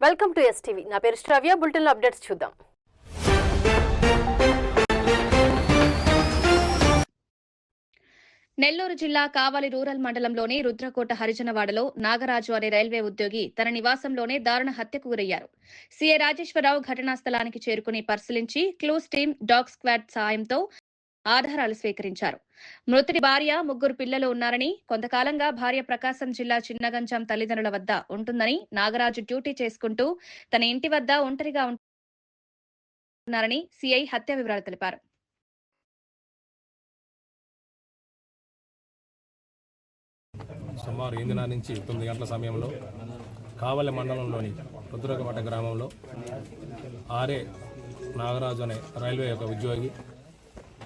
Welcome to STV. నా పేరు శ్రావ్య. బులెటిన్లో అప్డేట్స్ చూద్దాం. నెల్లూరు జిల్లా కావలి రూరల్ మండలంలోని రుద్రకోట హరిజనవాడలో నాగరాజు అనే రైల్వే ఉద్యోగి తన నివాసంలోనే దారుణ హత్యకు గురయ్యారు. సీఐ రాజేశ్వరరావు ఘటనా స్థలానికి చేరుకుని పరిశీలించి క్లూస్ టీమ్, డాగ్ స్క్వాడ్ సాయంతో ఆధారాలు స్వీకరించారు. మృతుడి భార్య, ముగ్గురు పిల్లలు ఉన్నారని, కొంతకాలంగా భార్య ప్రకాశం జిల్లా చిన్నగంజాం తల్లిదండ్రుల వద్ద ఉంటుందని, నాగరాజు డ్యూటీ చేసుకుంటూ తన ఇంటి వద్ద ఒంటరిగా ఉంటున్నారని సీఐ హత్య వివరాలు తెలిపారు. సుమారు 8 నుంచి 9 గంటల సమయంలో కావలి మండలంలోని రుద్రకోట గ్రామంలో ఆర్ఏ నాగరాజు అనే రైల్వే యొక్క ఉద్యోగి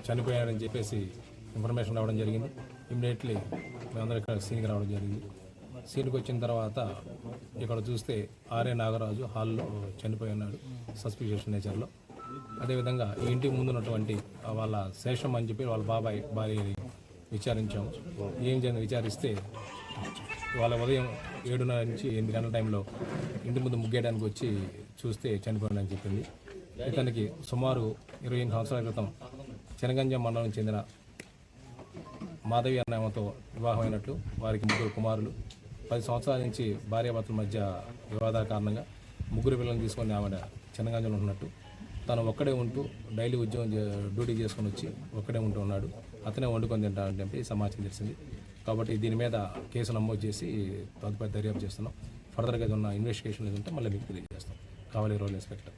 చనిపోయారని చెప్పేసి ఇన్ఫర్మేషన్ రావడం జరిగింది. ఇమ్మీడియట్లీ మేమందరం ఇక్కడ సీన్కి రావడం జరిగింది. సీన్కి వచ్చిన తర్వాత ఇక్కడ చూస్తే ఆర్ఏ నాగరాజు హాల్లో చనిపోయి ఉన్నాడు సస్పిషియస్ నేచర్లో. అదేవిధంగా ఈ ఇంటికి ముందున్నటువంటి వాళ్ళ శేషం అని చెప్పి వాళ్ళ బాబాయ్ భార్యని విచారించాము. ఏం జరిగింది విచారిస్తే వాళ్ళ ఉదయం 7:30 నుంచి 8 గంటల టైంలో ఇంటి ముందు ముగ్గేయడానికి వచ్చి చూస్తే చనిపోయిందని చెప్పింది. ఇతనికి సుమారు 28 సంవత్సరాల క్రితం చినగంజాం మండలం చెందిన మాధవి అనే ఆమెతో వివాహమైనట్లు, వారికి 3 కుమారులు. 10 సంవత్సరాల నుంచి భార్యాభర్తల మధ్య వివాదాల కారణంగా 3 పిల్లలను తీసుకొని ఆమె చినగంజంలో ఉన్నట్టు, తను ఒక్కడే ఉంటూ డైలీ డ్యూటీ చేసుకొని వచ్చి ఒక్కడే ఉంటూ ఉన్నాడు. అతనే వండుకొని తింటానని చెప్పి సమాచారం తెలిసింది. కాబట్టి దీని మీద కేసు నమోదు చేసి తదుపరి దర్యాప్తు చేస్తున్నాం. ఫర్దర్గా ఏదన్నా ఇన్వెస్టిగేషన్ ఏదంటే మళ్ళీ మీకు తెలియజేస్తాం. కావలి రూరల్ ఇన్స్పెక్టర్.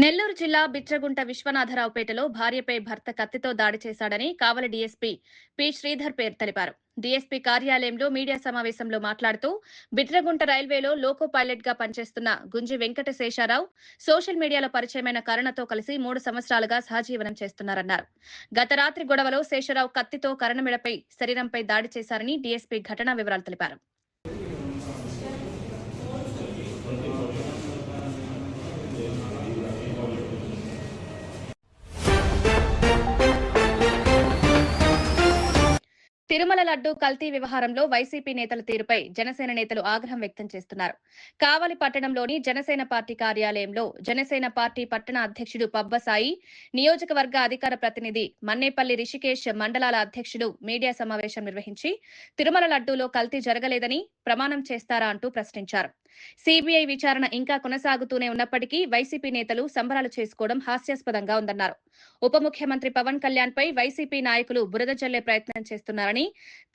నెల్లూరు జిల్లా బిట్రగుంట విశ్వనాథరావుపేటలో భార్యపై భర్త కత్తితో దాడి చేశాడని కావలి డీఎస్పీ పి శ్రీధర్ పేరు తెలిపారు. డీఎస్పీ కార్యాలయంలో మీడియా సమావేశంలో మాట్లాడుతూ బిట్రగుంట రైల్వేలో లోకో పైలట్ గా పనిచేస్తున్న గుంజి వెంకట శేషారావు సోషల్ మీడియాలో పరిచయమైన కరుణతో కలిసి 3 సంవత్సరాలుగా సహజీవనం చేస్తున్నారన్నారు. గత రాత్రి గొడవలో శేషారావు కత్తితో కరణమిడపై శరీరంపై దాడి చేశారని డీఎస్పీ ఘటనా వివరాలు తెలిపారు. తిరుమల లడ్డూ కల్తీ వ్యవహారంలో వైసీపీ నేతల తీరుపై జనసేన నేతలు ఆగ్రహం వ్యక్తం చేస్తున్నారు. కావలి పట్టణంలోని జనసేన పార్టీ కార్యాలయంలో జనసేన పార్టీ పట్టణ అధ్యక్షుడు పబ్బసాయి, నియోజకవర్గ అధికార ప్రతినిధి మన్నేపల్లి రిషికేష్ మండలాల అధ్యక్షుడు మీడియా సమావేశం నిర్వహించి తిరుమల లడ్డూలో కల్తీ జరగలేదని ప్రమాణం చేస్తారా అంటూ ప్రశ్నించారు. సీబీఐ విచారణ ఇంకా కొనసాగుతూనే ఉన్నప్పటికీ వైసీపీ నేతలు సంబరాలు చేసుకోవడం హాస్యాస్పదంగా ఉందన్నారు. ఉప ముఖ్యమంత్రి పవన్ కళ్యాణ్ పై వైసీపీ నాయకులు బురద జల్లే ప్రయత్నం చేస్తున్నారని,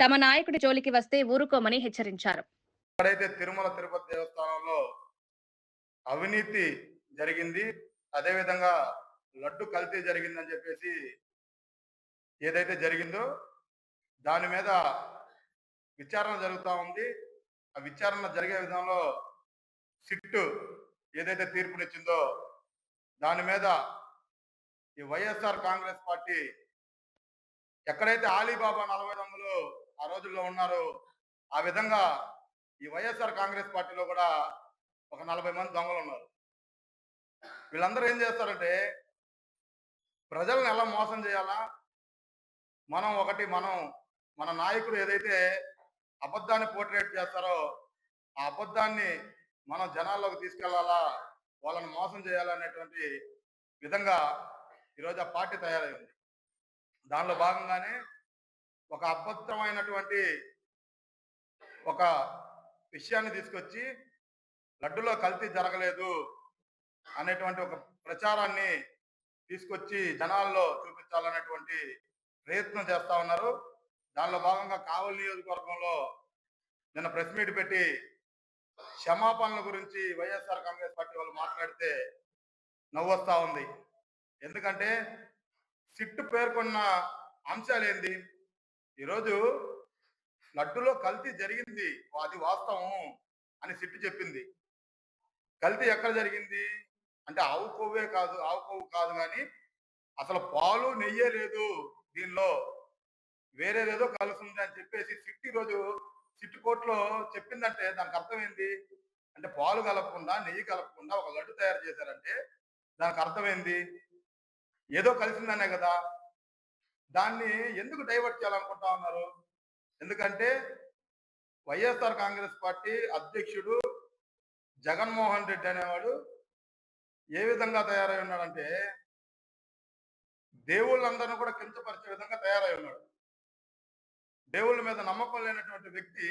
తమ నాయకుడి జోలికి వస్తే ఊరుకోమని హెచ్చరించారు. ఎక్కడైతే తిరుమల తిరుపతి దేవస్థానంలో అవినీతి జరిగింది, అదేవిధంగా లడ్డు కల్తీ జరిగిందని చెప్పేసి ఏదైతే జరిగిందో దాని మీద విచారణ జరుగుతూ ఉంది. ఆ విచారణ జరిగే విధంలో సిట్టు ఏదైతే తీర్పునిచ్చిందో దాని మీద ఈ వైఎస్ఆర్ కాంగ్రెస్ పార్టీ ఎక్కడైతే ఆలీబాబా 40 దొంగలు ఆ రోజుల్లో ఉన్నారో ఆ విధంగా ఈ వైఎస్ఆర్ కాంగ్రెస్ పార్టీలో కూడా ఒక 40 మంది దొంగలు ఉన్నారు. వీళ్ళందరూ ఏం చేస్తారంటే ప్రజలను ఎలా మోసం చేయాలా, మన నాయకుడు ఏదైతే అబద్ధాన్ని పోర్ట్రేట్ చేస్తారో ఆ అబద్ధాన్ని మనం జనాల్లోకి తీసుకెళ్లాలా, వాళ్ళని మోసం చేయాలనేటువంటి విధంగా ఈరోజు ఆ పార్టీ తయారైంది. దానిలో భాగంగానే ఒక అబద్ధమైనటువంటి ఒక విషయాన్ని తీసుకొచ్చి లడ్డులో కల్తీ జరగలేదు అనేటువంటి ఒక ప్రచారాన్ని తీసుకొచ్చి జనాల్లో చూపించాలనేటువంటి ప్రయత్నం చేస్తా ఉన్నారు. దానిలో భాగంగా కావలి నియోజకవర్గంలో నిన్న ప్రెస్ మీట్ పెట్టి క్షమాపణల గురించి వైఎస్ఆర్ కాంగ్రెస్ పార్టీ వాళ్ళు మాట్లాడితే నవ్వొస్తా ఉంది. ఎందుకంటే సిట్టు పేర్కొన్న అంశాలు ఏంది? ఈరోజు లడ్డులో కల్తీ జరిగింది, అది వాస్తవం అని సిట్టు చెప్పింది. కల్తీ ఎక్కడ జరిగింది అంటే ఆవు కొవ్వు కాదు కానీ అసలు పాలు నెయ్యే లేదు, దీనిలో వేరేదేదో కలుస్తుంది అని చెప్పేసి సిట్టు ఈరోజు సిట్టు కోర్టులో చెప్పిందంటే దానికి అర్థం ఏంది? అంటే పాలు కలపకుండా నెయ్యి కలపకుండా ఒక లడ్డు తయారు చేశారంటే దానికి అర్థం ఏంది? ఏదో కలిసిందనే కదా. దాన్ని ఎందుకు డైవర్ట్ చేయాలనుకుంటా ఉన్నారు? ఎందుకంటే వైఎస్ఆర్ కాంగ్రెస్ పార్టీ అధ్యక్షుడు జగన్మోహన్ రెడ్డి అనేవాడు ఏ విధంగా తయారై ఉన్నాడంటే దేవుళ్ళందరినీ కూడా కించపరిచే విధంగా తయారై ఉన్నాడు. దేవుళ్ళ మీద నమ్మకం లేనటువంటి వ్యక్తి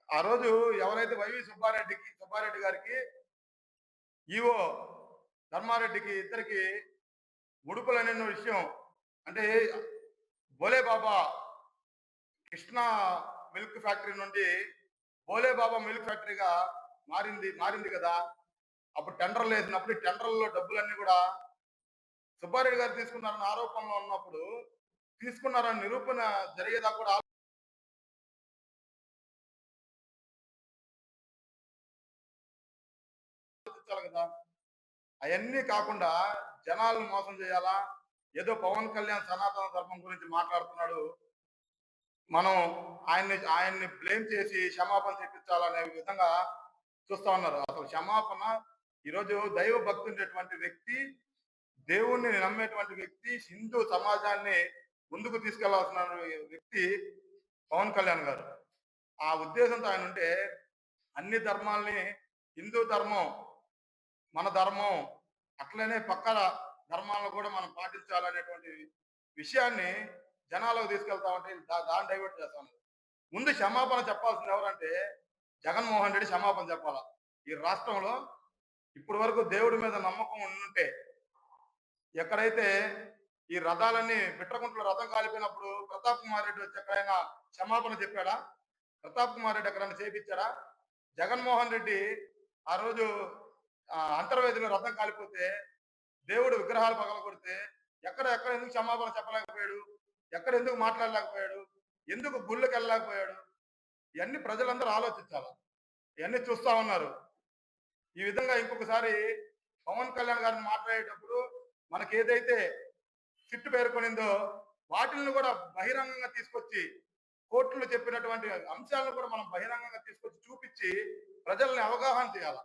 ఆ రోజు ఎవరైతే వైవి సుబ్బారెడ్డి గారికి ఈవో ధర్మారెడ్డికి ఇద్దరికి ముడుపులనే విషయం అంటే బోలే బాబా కృష్ణా మిల్క్ ఫ్యాక్టరీ నుండి బోలే బాబా మిల్క్ ఫ్యాక్టరీగా మారింది కదా. అప్పుడు టెండర్లు వేసినప్పుడు ఈ టెండర్లలో డబ్బులన్నీ కూడా సుబ్బారెడ్డి గారు తీసుకున్నారన్న ఆరోపణలో ఉన్నప్పుడు తీసుకున్నారని నిరూపణ జరిగేదా కూడా ఆలోచించాలి కదా. అవన్నీ కాకుండా జనాలను మోసం చేయాలా, ఏదో పవన్ కళ్యాణ్ సనాతన ధర్మం గురించి మాట్లాడుతున్నాడు, మనం ఆయన్ని బ్లేమ్ చేసి క్షమాపణ చెప్పించాలనే విధంగా చూస్తా ఉన్నారు. అసలు క్షమాపణ ఈరోజు దైవ భక్తి ఉండేటువంటి వ్యక్తి, దేవుణ్ణి నమ్మేటువంటి వ్యక్తి, హిందూ సమాజాన్ని ముందుకు తీసుకెళ్లాల్సిన వ్యక్తి పవన్ కళ్యాణ్ గారు. ఆ ఉద్దేశంతో ఆయన ఉంటే అన్ని ధర్మాల్ని హిందూ ధర్మం మన ధర్మం అట్లనే పక్కన ధర్మాలను కూడా మనం పాటించాలనేటువంటి విషయాన్ని జనాలకు తీసుకెళ్తా ఉంటే దాన్ని డైవర్ట్ చేస్తా ఉన్నారు. ముందు క్షమాపణ చెప్పాల్సింది ఎవరంటే జగన్మోహన్ రెడ్డి క్షమాపణ చెప్పాలా. ఈ రాష్ట్రంలో ఇప్పటి వరకు దేవుడి మీద నమ్మకం ఉంటే ఎక్కడైతే ఈ రథాలన్నీ బిట్రకుంటలో రథం కాలిపోయినప్పుడు ప్రతాప్ కుమార్ రెడ్డి వచ్చి ఎక్కడైనా క్షమాపణ చెప్పాడా? ప్రతాప్ కుమార్ రెడ్డి ఎక్కడైనా చేపించాడా? జగన్మోహన్ రెడ్డి ఆ రోజు అంతర్వేదిలో రథం కాలిపోతే దేవుడు విగ్రహాలు పగల కొడితే ఎక్కడ ఎందుకు క్షమాపణ చెప్పలేకపోయాడు? ఎక్కడ ఎందుకు మాట్లాడలేకపోయాడు? ఎందుకు గుళ్ళకి వెళ్ళలేకపోయాడు? ఇవన్నీ ప్రజలందరూ ఆలోచించాలి. ఇవన్నీ చూస్తా ఉన్నారు. ఈ విధంగా ఇంకొకసారి పవన్ కళ్యాణ్ గారిని మాట్లాడేటప్పుడు మనకి ఏదైతే సిట్టు పేర్కొనిందో వాటిని కూడా బహిరంగంగా తీసుకొచ్చి కోర్టులు చెప్పినటువంటి అంశాలను కూడా మనం బహిరంగంగా తీసుకొచ్చి చూపించి ప్రజల్ని అవగాహన చేయాలి.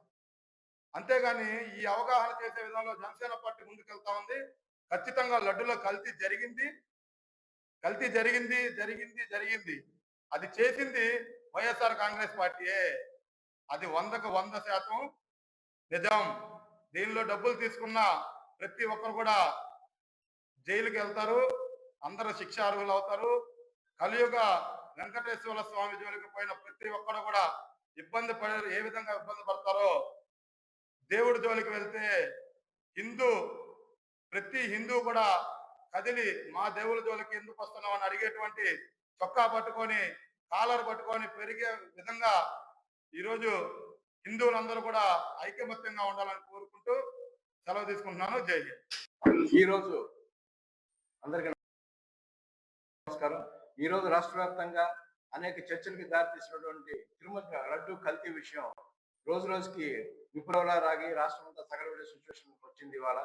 అంతేగాని ఈ అవగాహన చేసే విధంలో జనసేన పార్టీ ముందుకెళ్తా ఉంది. ఖచ్చితంగా లడ్డులో కల్తీ జరిగింది. అది చేసింది వైఎస్ఆర్ కాంగ్రెస్ పార్టీయే. అది 100% నిజం. దీనిలో డబ్బులు తీసుకున్న ప్రతి ఒక్కరు కూడా జైలుకి వెళ్తారు, అందరూ శిక్షార్హులు అవుతారు. కలియుగ వెంకటేశ్వర స్వామి జోలికి పోయిన ప్రతి ఒక్కరు కూడా ఏ విధంగా ఇబ్బంది పడతారో, దేవుడి జోలికి వెళ్తే ప్రతి హిందూ కూడా కదిలి మా దేవుడి జోలికి ఎందుకు వస్తున్నావు అని అడిగేటువంటి చొక్కా పట్టుకొని కాలర్ పట్టుకొని పెరిగే విధంగా ఈరోజు హిందువులందరూ కూడా ఐకమత్యంగా ఉండాలని కోరుకుంటూ సెలవు తీసుకుంటున్నాను. జై హింద్. ఈరోజు అందరికీ నమస్కారం. ఈరోజు రాష్ట్ర వ్యాప్తంగా అనేక చర్చలకి దారితీసినటువంటి తిరుమల లడ్డు కల్తీ విషయం రోజు రోజుకి విప్లవంలా రాగి రాష్ట్రం అంతా తగలబడే సిచ్యువేషన్ వచ్చింది. ఇవాళ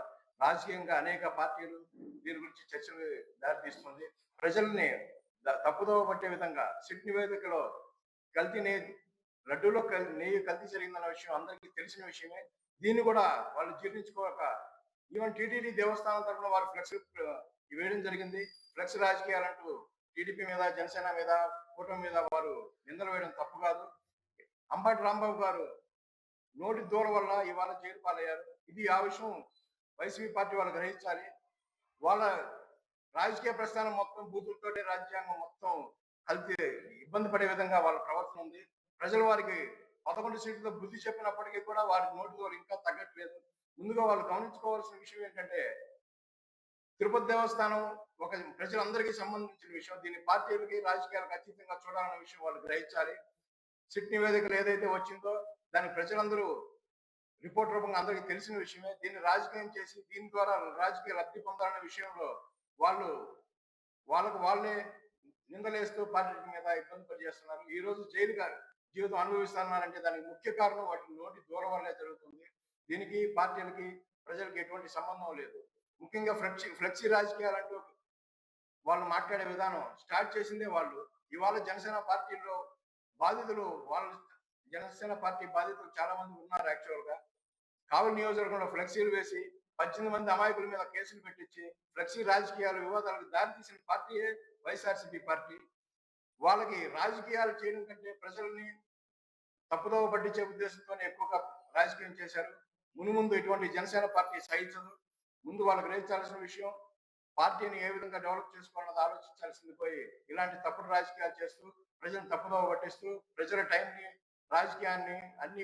రాజకీయంగా అనేక పార్టీలు దీని గురించి చర్చలు దారితీస్తుంది. ప్రజల్ని తప్పుదోవ పట్టే విధంగా సిట్ నివేదికలో లడ్డూలో నెయ్యి కల్తీ జరిగిందన్న విషయం అందరికీ తెలిసిన విషయమే. దీన్ని కూడా వాళ్ళు జీర్ణించుకోక ఈవెన్ టీటీడీ దేవస్థానం తరఫున వారు ఫ్లెక్స్ వేయడం జరిగింది. ఫ్లెక్స్ రాజకీయాలంటూ టీడీపీ మీద, జనసేన మీద, కూటమి మీద వారు నిందలు వేయడం తప్పు కాదు. అంబటి రాంబాబు గారు నోటి దూరం వల్ల ఇవాళ జైలు పాలయ్యారు. ఆ విషయం వైసీపీ పార్టీ వాళ్ళు గ్రహించాలి. వాళ్ళ రాజకీయ ప్రస్థానం మొత్తం బూతులతోటి రాజ్యాంగం మొత్తం కలిపి ఇబ్బంది పడే విధంగా వాళ్ళ ప్రవర్తన ఉంది. ప్రజలు వారికి 11 సీట్లతో బుద్ధి చెప్పినప్పటికీ కూడా వారి నోటి దూరం ఇంకా తగ్గట్లేదు. ముందుగా వాళ్ళు గమనించుకోవాల్సిన విషయం ఏంటంటే తిరుపతి దేవస్థానం ఒక ప్రజలందరికీ సంబంధించిన విషయం. దీన్ని పార్టీలకి, రాజకీయాలకు అతీతంగా చూడాలన్న విషయం వాళ్ళు గ్రహించాలి. సిట్ నివేదికలు ఏదైతే వచ్చిందో దాన్ని ప్రజలందరూ రిపోర్ట్ రూపంగా అందరికీ తెలిసిన విషయమే. దీన్ని రాజకీయం చేసి దీని ద్వారా రాజకీయ లబ్ధి పొందాలనే విషయంలో వాళ్ళే నిందలేస్తూ పార్టీ మీద ఇబ్బంది పనిచేస్తున్నారు. ఈ రోజు జైలుగా జీవితం అనుభవిస్తున్నారంటే దానికి ముఖ్య కారణం వాటి నోటి దూరం వల్లే జరుగుతుంది. దీనికి పార్టీలకి, ప్రజలకి ఎటువంటి సంబంధం లేదు. ముఖ్యంగా ఫ్లెక్సీ రాజకీయాలంటూ వాళ్ళు మాట్లాడే విధానం స్టార్ట్ చేసిందే వాళ్ళు. ఇవాళ జనసేన పార్టీలో జనసేన పార్టీ బాధితులు చాలా మంది ఉన్నారు. యాక్చువల్ గా కావలి నియోజకవర్గంలో ఫ్లెక్సీలు వేసి 18 మంది అమాయకుల మీద కేసులు పెట్టించి ఫ్లెక్సీ రాజకీయాలు, వివాదాలకు దారితీసిన పార్టీయే వైఎస్ఆర్సీపీ పార్టీ. వాళ్ళకి రాజకీయాలు చేయడం కంటే ప్రజల్ని తప్పుదోవ పట్టించే ఉద్దేశంతో ఎక్కువగా రాజకీయం చేశారు. ముందు ఇటువంటి జనసేన పార్టీ సహించదు. ముందు వాళ్ళకి గ్రహించాల్సిన విషయం, పార్టీని ఏ విధంగా డెవలప్ చేసుకోవాలన్నది ఆలోచించాల్సింది పోయి ఇలాంటి తప్పుడు రాజకీయాలు చేస్తూ ప్రజలను తప్పుదోవ పట్టిస్తూ ప్రజల టైంని రాజకీయాన్ని అన్ని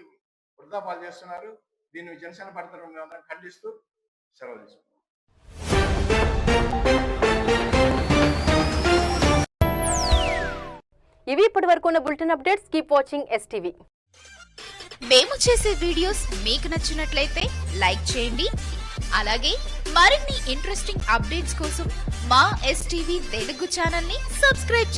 వృధా పాలు చేస్తున్నారు. దీన్ని జనసేన పార్టీ తరఫున మేమందరం ఖండిస్తూ సెలవు తీసుకుంటాం. ఇవి ఇప్పటి వరకు ఉన్న bulletin updates. Keep watching STV. మేము చేసే వీడియోస్ మీకు నచ్చినట్లయితే లైక్ చేయండి. అలాగే మరిన్ని ఇంట్రెస్టింగ్ అప్డేట్స్ కోసం మా STV తెలుగు ఛానల్ ని సబ్స్క్రైబ్ చేయండి.